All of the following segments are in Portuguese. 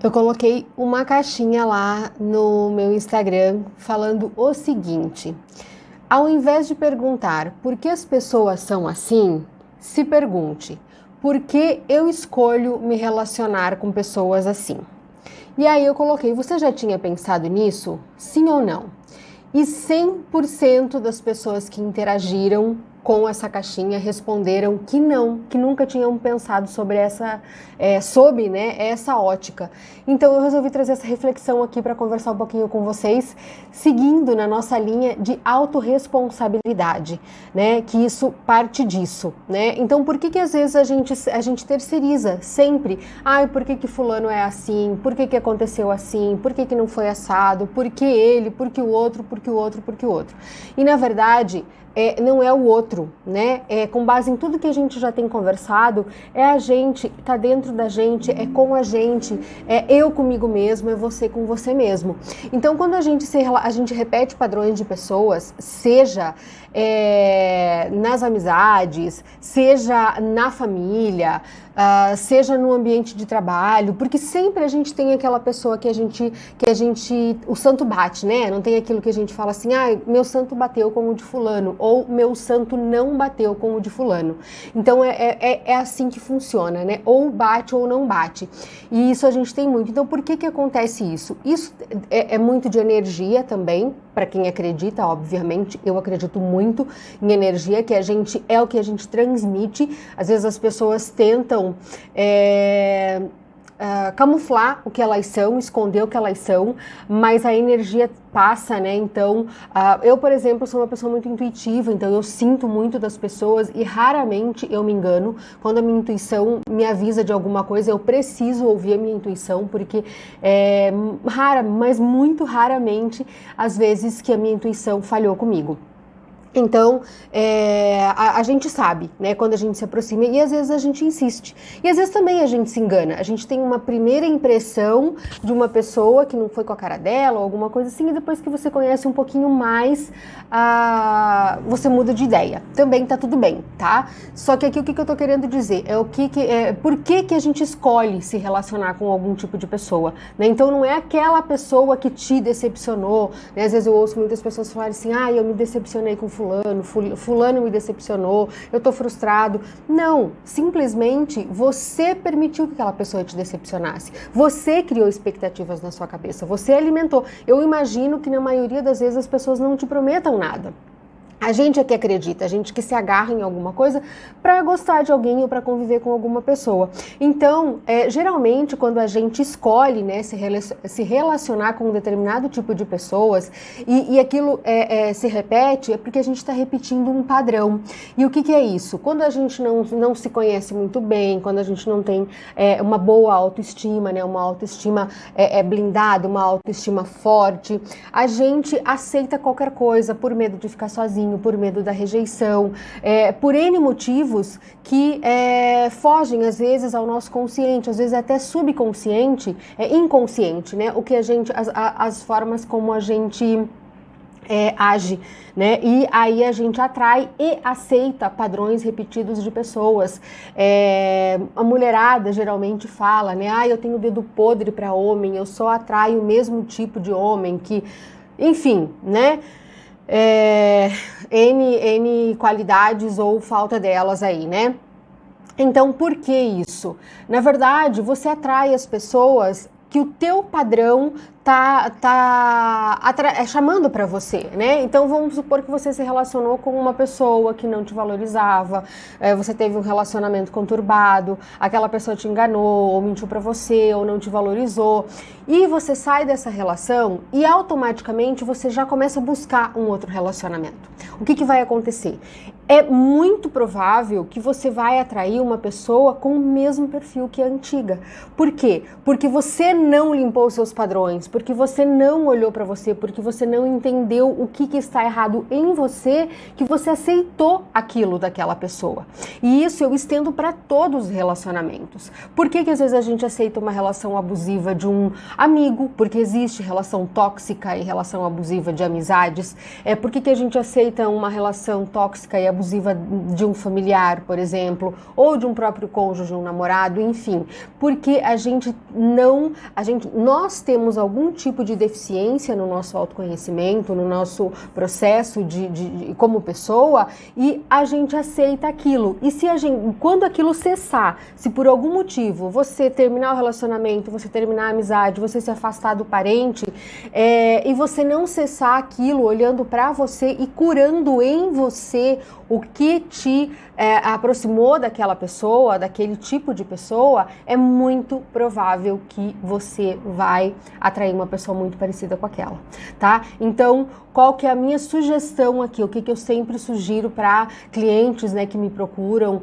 Eu coloquei uma caixinha lá no meu Instagram falando o seguinte: ao invés de perguntar por que as pessoas são assim, se pergunte por que eu escolho me relacionar com pessoas assim. E aí eu coloquei: você já tinha pensado nisso? Sim ou não? E 100% das pessoas que interagiram com essa caixinha responderam que não, que nunca tinham pensado sobre essa ótica. Então eu resolvi trazer essa reflexão aqui para conversar um pouquinho com vocês, seguindo na nossa linha de autorresponsabilidade, né? Que isso parte disso, né? Então por que às vezes a gente terceiriza sempre? Ai, por que fulano é assim? Por que aconteceu assim? Por que não foi assado? Por que ele? Por que o outro? Por que o outro? Por que o outro? E na verdade, não é o outro, né? Com base em tudo que a gente já tem conversado, é a gente, tá dentro da gente, é com a gente, é eu comigo mesmo, é você com você mesmo. Então, quando a gente repete padrões de pessoas, seja nas amizades, seja na família, seja no ambiente de trabalho, porque sempre a gente tem aquela pessoa que a gente, o santo bate, né? Não tem aquilo que a gente fala assim, meu santo bateu com o de fulano, ou meu santo não bateu com o de fulano. Então é assim que funciona, né? Ou bate ou não bate. E isso a gente tem muito. Então por que acontece isso? Isso é muito de energia também, para quem acredita, obviamente, eu acredito muito em energia, que é o que a gente transmite. Às vezes as pessoas tentam camuflar o que elas são, esconder o que elas são, mas a energia passa, né? Então, eu, por exemplo, sou uma pessoa muito intuitiva, então eu sinto muito das pessoas e raramente eu me engano. Quando a minha intuição me avisa de alguma coisa, eu preciso ouvir a minha intuição, porque mas muito raramente, às vezes, que a minha intuição falhou comigo. Então, a gente sabe, né, quando a gente se aproxima, e às vezes a gente insiste. E às vezes também a gente se engana. A gente tem uma primeira impressão de uma pessoa que não foi com a cara dela, ou alguma coisa assim, e depois que você conhece um pouquinho mais, você muda de ideia. Também tá tudo bem, tá? Só que aqui o que eu tô querendo dizer é por que a gente escolhe se relacionar com algum tipo de pessoa, né? Então não é aquela pessoa que te decepcionou, né? Às vezes eu ouço muitas pessoas falarem assim, eu me decepcionei com fulano me decepcionou, eu tô frustrado. Não, simplesmente você permitiu que aquela pessoa te decepcionasse. Você criou expectativas na sua cabeça, você alimentou. Eu imagino que na maioria das vezes as pessoas não te prometam nada. A gente é que acredita, a gente que se agarra em alguma coisa para gostar de alguém ou para conviver com alguma pessoa. Então, geralmente, quando a gente escolhe, né, se relacionar com um determinado tipo de pessoas e aquilo se repete, é porque a gente está repetindo um padrão. E o que é isso? Quando a gente não se conhece muito bem, quando a gente não tem uma boa autoestima, né, uma autoestima blindada, uma autoestima forte, a gente aceita qualquer coisa por medo de ficar sozinho, por medo da rejeição, por N motivos que fogem às vezes ao nosso consciente, às vezes até subconsciente, inconsciente, né? O que as formas como a gente age, né? E aí a gente atrai e aceita padrões repetidos de pessoas. A mulherada geralmente fala, né? Eu tenho dedo podre para homem, eu só atraio o mesmo tipo de homem que, enfim, né? N qualidades ou falta delas aí, né? Então, por que isso? Na verdade, você atrai as pessoas que o teu padrão chamando para você, né? Então vamos supor que você se relacionou com uma pessoa que não te valorizava, você teve um relacionamento conturbado, aquela pessoa te enganou, ou mentiu para você, ou não te valorizou, e você sai dessa relação e automaticamente você já começa a buscar um outro relacionamento. O que vai acontecer? É muito provável que você vai atrair uma pessoa com o mesmo perfil que a antiga. Por quê? Porque você não limpou seus padrões, porque você não olhou para você, porque você não entendeu o que está errado em você, que você aceitou aquilo daquela pessoa. E isso eu estendo para todos os relacionamentos. Por que às vezes a gente aceita uma relação abusiva de um amigo? Porque existe relação tóxica e relação abusiva de amizades. Por que a gente aceita uma relação tóxica e abusiva de um familiar, por exemplo, ou de um próprio cônjuge, um namorado, enfim? Porque nós temos algum tipo de deficiência no nosso autoconhecimento, no nosso processo como pessoa, e a gente aceita aquilo. E quando aquilo cessar, se por algum motivo você terminar o relacionamento, você terminar a amizade, você se afastar do parente, e você não cessar aquilo, olhando para você e curando em você o que te aproximou daquela pessoa, daquele tipo de pessoa, é muito provável que você vai atrair uma pessoa muito parecida com aquela, tá? Então, qual que é a minha sugestão aqui? O que eu sempre sugiro para clientes, né, que me procuram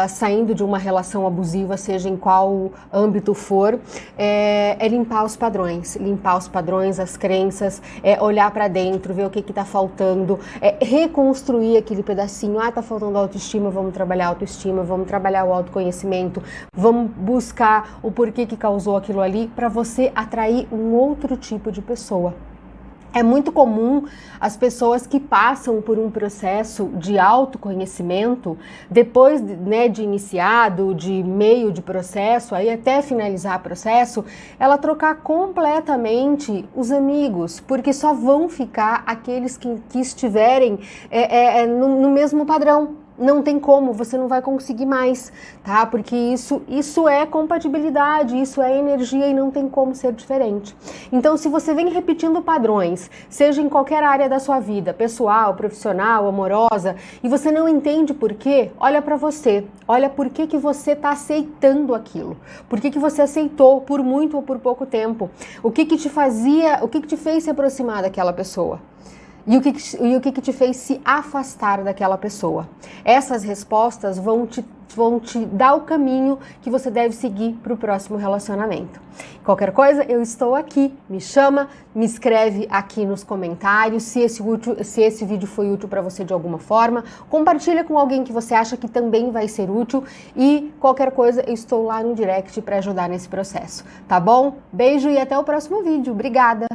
saindo de uma relação abusiva, seja em qual âmbito for, é limpar os padrões, as crenças, olhar para dentro, ver o que está faltando, reconstruir aquele pedacinho. Tá faltando autoestima, vamos trabalhar a autoestima, vamos trabalhar o autoconhecimento, vamos buscar o porquê que causou aquilo ali, para você atrair um outro tipo de pessoa. É muito comum as pessoas que passam por um processo de autoconhecimento, depois, né, de iniciado, de meio de processo, aí até finalizar o processo, ela trocar completamente os amigos, porque só vão ficar aqueles que estiverem no mesmo padrão. Não tem como, você não vai conseguir mais, tá? Porque isso é compatibilidade, isso é energia e não tem como ser diferente. Então, se você vem repetindo padrões, seja em qualquer área da sua vida, pessoal, profissional, amorosa, e você não entende por quê, olha pra você, olha por que você tá aceitando aquilo, por que você aceitou por muito ou por pouco tempo, o que te fez se aproximar daquela pessoa. E o que te fez se afastar daquela pessoa? Essas respostas vão te dar o caminho que você deve seguir para o próximo relacionamento. Qualquer coisa, eu estou aqui. Me chama, me escreve aqui nos comentários se esse vídeo foi útil para você de alguma forma. Compartilha com alguém que você acha que também vai ser útil. E qualquer coisa, eu estou lá no direct para ajudar nesse processo. Tá bom? Beijo e até o próximo vídeo. Obrigada!